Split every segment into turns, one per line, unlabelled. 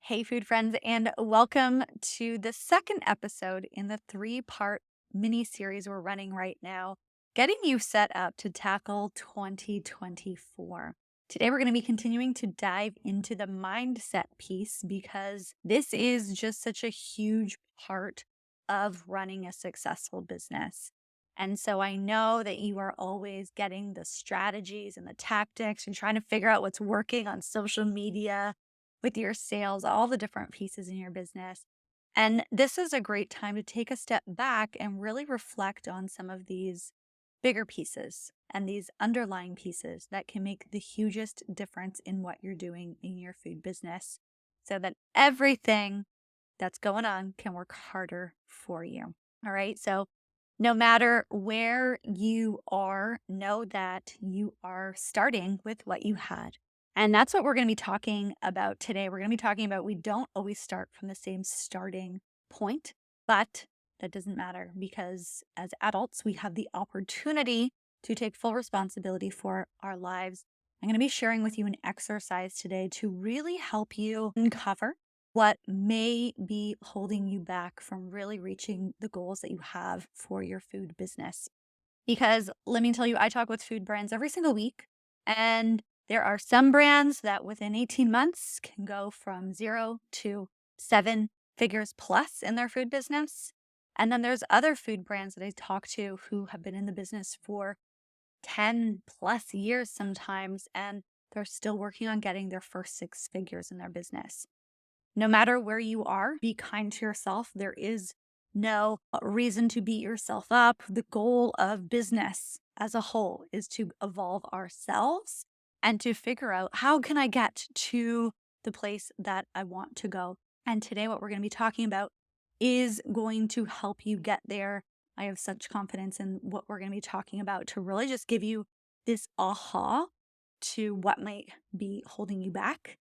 Hey, food friends, and welcome to the second episode in the three-part mini series we're running right now, getting you set up to tackle 2024. Today, we're going to be continuing to dive into the mindset piece because this is just such a huge part of running a successful business. And so I know that you are always getting the strategies and the tactics and trying to figure out what's working on social media with your sales, all the different pieces in your business. And this is a great time to take a step back and really reflect on some of these bigger pieces and these underlying pieces that can make the hugest difference in what you're doing in your food business so that everything that's going on can work harder for you. All right. So, no matter where you are, know that you are starting with what you had. And that's what we're going to be talking about today. We're going to be talking about we don't always start from the same starting point, but that doesn't matter because as adults, we have the opportunity to take full responsibility for our lives. I'm going to be sharing with you an exercise today to really help you uncover what may be holding you back from really reaching the goals that you have for your food business. Because let me tell you, I talk with food brands every single week, and there are some brands that within 18 months can go from 0 to 7 figures plus in their food business. And then there's other food brands that I talk to who have been in the business for 10 plus years sometimes, and they're still working on getting their first 6 figures in their business. No matter where you are, be kind to yourself. There is no reason to beat yourself up. The goal of business as a whole is to evolve ourselves and to figure out how can I get to the place that I want to go. And today, what we're going to be talking about is going to help you get there. I have such confidence in what we're going to be talking about to really just give you this aha to what might be holding you back.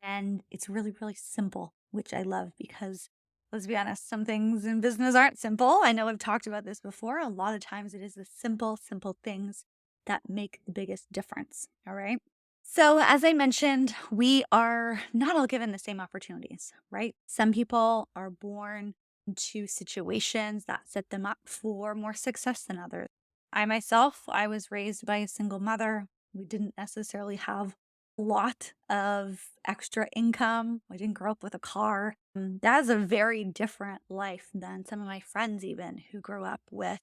And it's really, really simple, which I love because let's be honest, some things in business aren't simple. I know I've talked about this before. A lot of times it is the simple, simple things that make the biggest difference. All right. So, as I mentioned, we are not all given the same opportunities, right? Some people are born into situations that set them up for more success than others. I was raised by a single mother. We didn't necessarily have lot of extra income. I didn't grow up with a car. That is a very different life than some of my friends, even who grew up with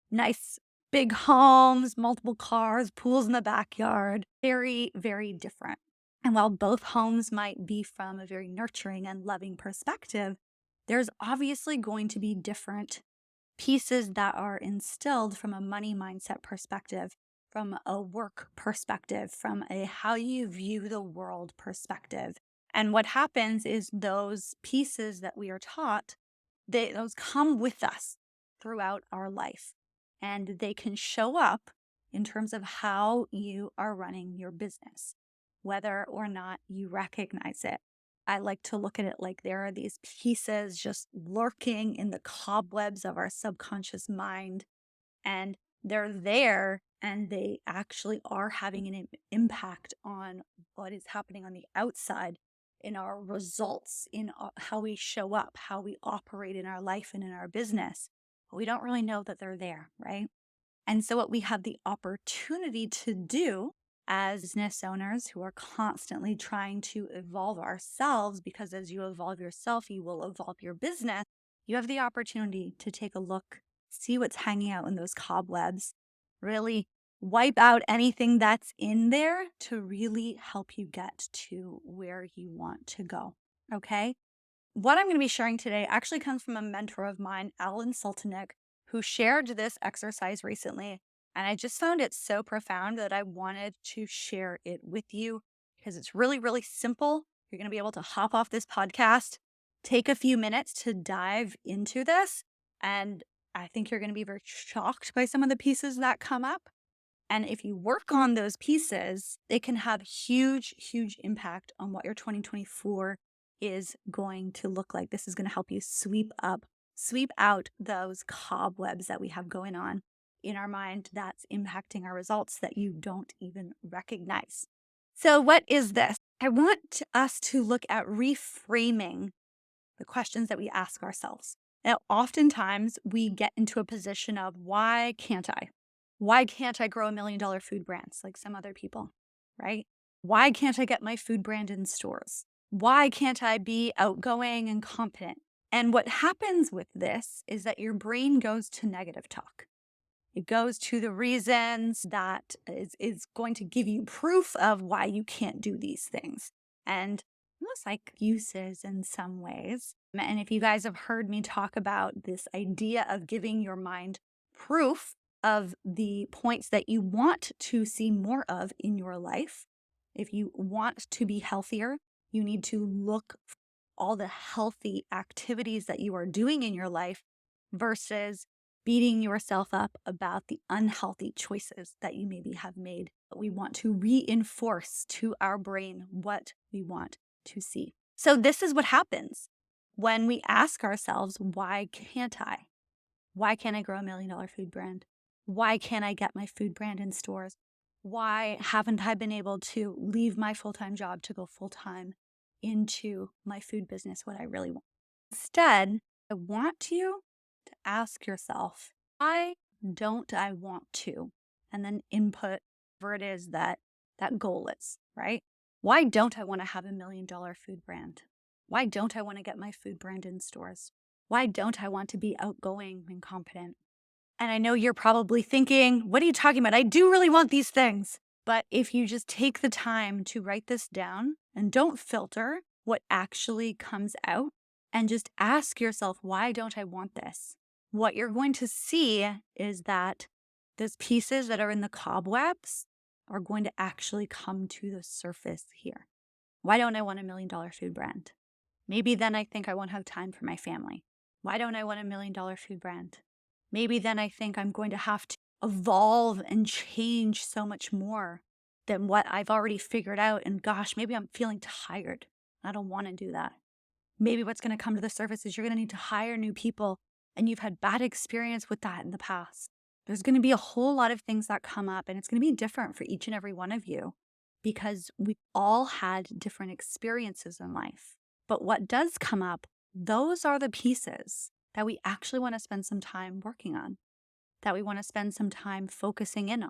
nice big homes, multiple cars, pools in the backyard. Very, very different. And while both homes might be from a very nurturing and loving perspective, there's obviously going to be different pieces that are instilled from a money mindset perspective, from a work perspective, from a how you view the world perspective. And what happens is those pieces that we are taught, those come with us throughout our life. And they can show up in terms of how you are running your business, whether or not you recognize it. I like to look at it like there are these pieces just lurking in the cobwebs of our subconscious mind, and they're there and they actually are having an impact on what is happening on the outside in our results, in how we show up, how we operate in our life and in our business. But we don't really know that they're there, right? And so, what we have the opportunity to do as business owners who are constantly trying to evolve ourselves, because as you evolve yourself, you will evolve your business. You have the opportunity to take a look, see what's hanging out in those cobwebs, really wipe out anything that's in there to really help you get to where you want to go. Okay. What I'm going to be sharing today actually comes from a mentor of mine, Alan Sultanic, who shared this exercise recently. And I just found it so profound that I wanted to share it with you because it's really, really simple. You're going to be able to hop off this podcast, take a few minutes to dive into this. And I think you're going to be very shocked by some of the pieces that come up. And if you work on those pieces, it can have huge, huge impact on what your 2024 is going to look like. This is going to help you sweep out those cobwebs that we have going on in our mind that's impacting our results that you don't even recognize. So what is this? I want us to look at reframing the questions that we ask ourselves. Now, oftentimes we get into a position of, why can't I? Why can't I grow $1 million food brands like some other people, right? Why can't I get my food brand in stores? Why can't I be outgoing and competent? And what happens with this is that your brain goes to negative talk. It goes to the reasons that is going to give you proof of why you can't do these things. And almost like uses in some ways. And if you guys have heard me talk about this idea of giving your mind proof of the points that you want to see more of in your life, if you want to be healthier, you need to look for all the healthy activities that you are doing in your life versus beating yourself up about the unhealthy choices that you maybe have made. We want to reinforce to our brain what we want to see. So this is what happens when we ask ourselves, why can't I? Why can't I grow $1 million food brand? Why can't I get my food brand in stores? Why haven't I been able to leave my full-time job to go full-time into my food business, what I really want? Instead, I want you to ask yourself, why don't I want to? And then input whatever it is that that goal is, right? Why don't I want to have $1 million food brand? Why don't I want to get my food brand in stores? Why don't I want to be outgoing and competent? And I know you're probably thinking, what are you talking about? I do really want these things. But if you just take the time to write this down and don't filter what actually comes out and just ask yourself, why don't I want this? What you're going to see is that those pieces that are in the cobwebs are going to actually come to the surface here. Why don't I want $1 million food brand? Maybe then I think I won't have time for my family. Why don't I want $1 million food brand? Maybe then I think I'm going to have to evolve and change so much more than what I've already figured out. And gosh, maybe I'm feeling tired. I don't want to do that. Maybe what's going to come to the surface is you're going to need to hire new people, and you've had bad experience with that in the past. There's going to be a whole lot of things that come up, and it's going to be different for each and every one of you because we've all had different experiences in life. But what does come up, those are the pieces that we actually want to spend some time working on, that we want to spend some time focusing in on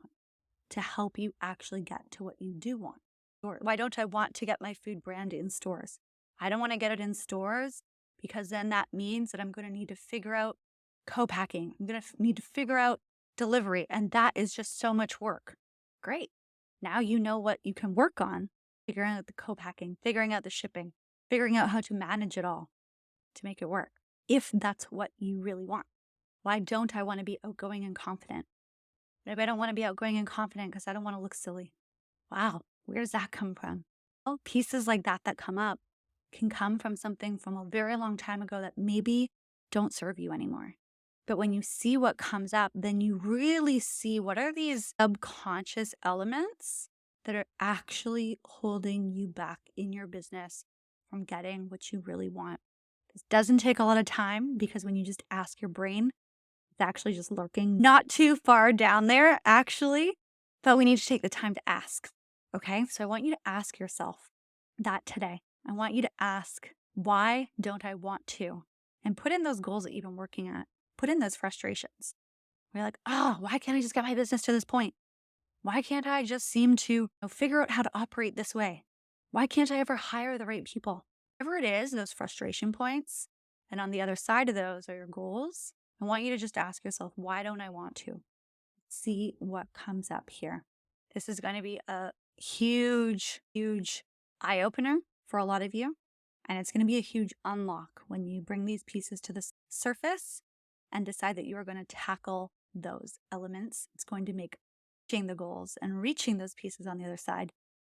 to help you actually get to what you do want. Or why don't I want to get my food brand in stores? I don't want to get it in stores because then that means that I'm going to need to figure out co-packing. I'm going to need to figure out delivery, and that is just so much work. Great. Now you know what you can work on, figuring out the co-packing, figuring out the shipping, figuring out how to manage it all to make it work, if that's what you really want. Why don't I want to be outgoing and confident? Maybe I don't want to be outgoing and confident because I don't want to look silly. Wow, where does that come from? Well, pieces like that that come up can come from something from a very long time ago that maybe don't serve you anymore. But when you see what comes up, then you really see what are these subconscious elements that are actually holding you back in your business from getting what you really want. This doesn't take a lot of time because when you just ask your brain, it's actually just lurking not too far down there, actually, but we need to take the time to ask. Okay, so I want you to ask yourself that today. I want you to ask, why don't I want to? And put in those goals that you've been working at. Put in those frustrations. You're like, oh, why can't I just get my business to this point? Why can't I just seem to figure out how to operate this way? Why can't I ever hire the right people? Whatever it is, those frustration points, and on the other side of those are your goals. I want you to just ask yourself, why don't I want to? See what comes up here. This is going to be a huge, huge eye opener for a lot of you. And it's going to be a huge unlock when you bring these pieces to the surface and decide that you are going to tackle those elements. It's going to make reaching the goals and reaching those pieces on the other side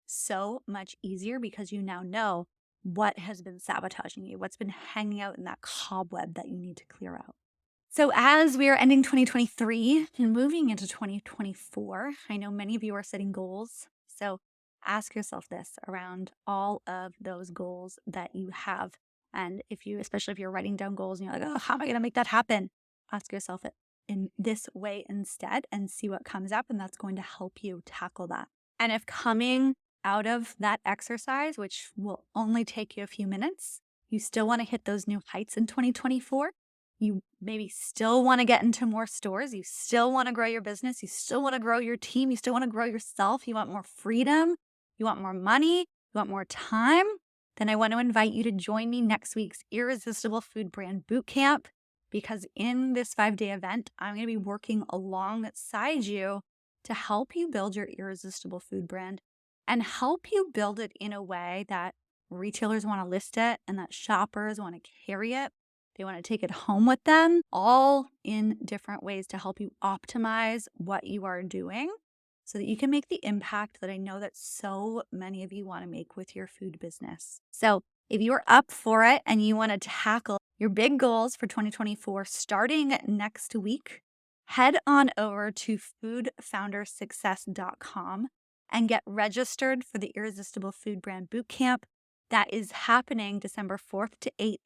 so much easier because you now know what has been sabotaging you, what's been hanging out in that cobweb that you need to clear out. So as we are ending 2023 and moving into 2024, I know many of you are setting goals. So ask yourself this around all of those goals that you have. And especially if you're writing down goals and you're like, oh, how am I going to make that happen? Ask yourself it in this way instead and see what comes up. And that's going to help you tackle that. And if coming out of that exercise, which will only take you a few minutes. You still want to hit those new heights in 2024. You maybe still want to get into more stores. You still want to grow your business. You still want to grow your team. You still want to grow yourself. You want more freedom. You want more money. You want more time. Then I want to invite you to join me next week's Irresistible Food Brand Bootcamp, because in this 5-day event, I'm going to be working alongside you to help you build your irresistible food brand and help you build it in a way that retailers want to list it and that shoppers want to carry it. They want to take it home with them, all in different ways to help you optimize what you are doing so that you can make the impact that I know that so many of you want to make with your food business. So if you're up for it and you want to tackle your big goals for 2024 starting next week, head on over to foodfoundersuccess.com and get registered for the Irresistible Food Brand Bootcamp that is happening December 4th to 8th.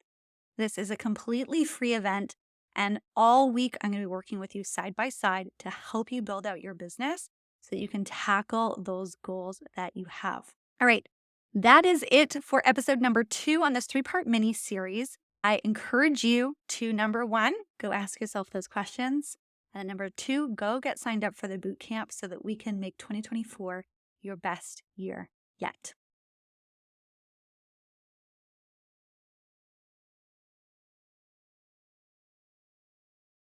This is a completely free event, and all week I'm going to be working with you side by side to help you build out your business so that you can tackle those goals that you have. All right, that is it for episode number 2 on this 3-part mini series. I encourage you to, number 1, go ask yourself those questions. And number 2, go get signed up for the bootcamp so that we can make 2024 your best year yet.